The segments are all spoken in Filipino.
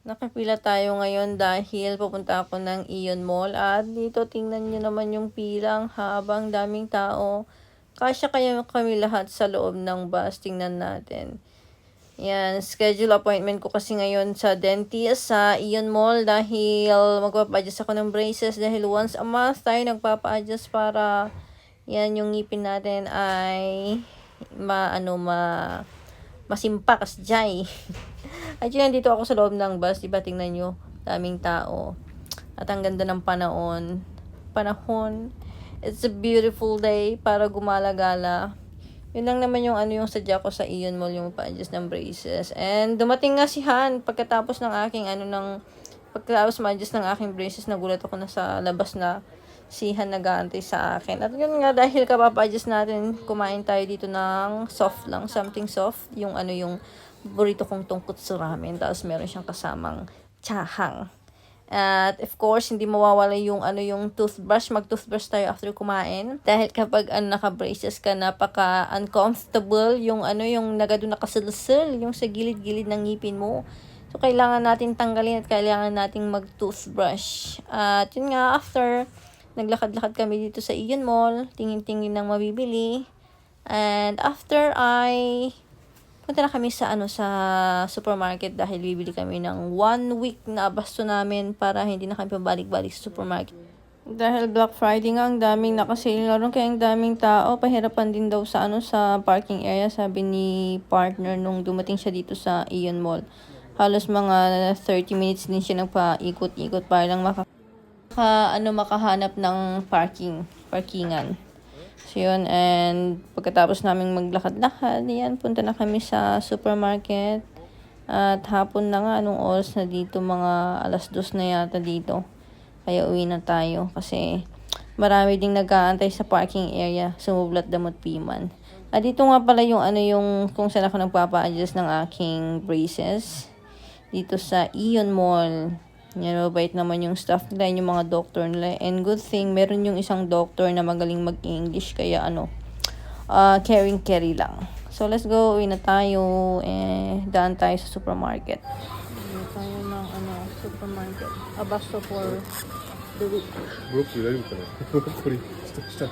Nakapila tayo ngayon dahil pupunta ako ng Ion Mall at dito tingnan nyo naman yung pila, ang habang daming tao. Kasya kaya kami lahat sa loob ng bus, tingnan natin. Yan, schedule appointment ko kasi ngayon sa dentist sa Ion Mall dahil magpapa-adjust ako ng braces dahil once a month tayo nagpapa-adjust para yan yung ngipin natin ay masimpa kasi jay. At yun, nandito ako sa loob ng bus, diba, tingnan nyo, daming tao. At ang ganda ng panahon. It's a beautiful day para gumala-gala. Yun lang naman yung yung sadya ko sa Ion Mall, yung pa-adjust ng braces. And dumating nga si Han pagkatapos ng aking pagkatapos ma-adjust ng aking braces, nagulat ako na sa labas na si Han nag-aantay sa akin. At yun nga, dahil kapapa-adjust natin, kumain tayo dito ng soft lang, something soft, yung yung burrito kong tungkot sa ramen, tapos meron siyang kasamang chahang. At of course, hindi mawawala yung yung toothbrush. Mag-toothbrush tayo after kumain. Dahil kapag naka-braces ka, napaka-uncomfortable yung yung nakasulsul, yung sa gilid-gilid ng ngipin mo. So, kailangan natin tanggalin at kailangan nating mag-toothbrush. At yun nga, after, naglakad-lakad kami dito sa Ion Mall, tingin-tingin ng mabibili. And after punta na kami sa sa supermarket dahil bibili kami ng 1 week na abasto namin para hindi na kami pabalik-balik sa supermarket. Dahil Black Friday nga, ang daming nakasale na rin, kaya ang daming tao. Pahirapan din daw sa sa parking area, sabi ni partner nung dumating siya dito sa Ion Mall. Halos mga 30 minutes din siya nagpaikot-ikot para lang makahanap ng parkingan. So yun, and pagkatapos naming maglakad-lakad, yan, punta na kami sa supermarket. At hapon na nga, anong oras na dito, mga 2:00 na yata dito. Kaya uwi na tayo kasi marami ding nag-aantay sa parking area, Sumublat Damot Piman. At dito nga pala yung yung kung saan ako nagpapa-adjust ng aking braces. Dito sa Ion Mall. Yan, mabait naman yung staff nila, yung mga doctor nila. And good thing, meron yung isang doctor na magaling mag-English. Kaya caring lang. So, let's go. Uwi na tayo. Daan tayo sa supermarket. Uwi tayo ng supermarket. Abasto for the week. 브로콜리大丈夫かなブロッコリーした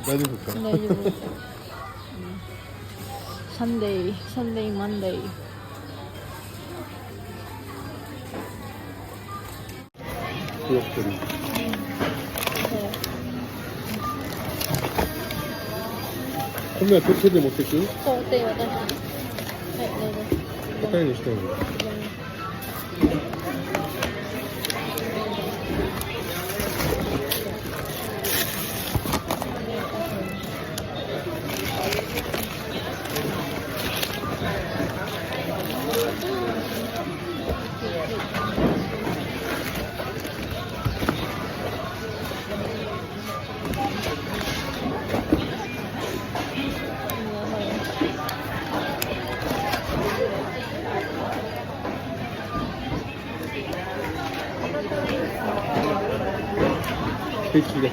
大丈夫かな大丈夫。Sunday, Monday. 브로콜리米は手で持ってくそう、手渡して。はい、どうぞ。硬いのしたいの手切れ。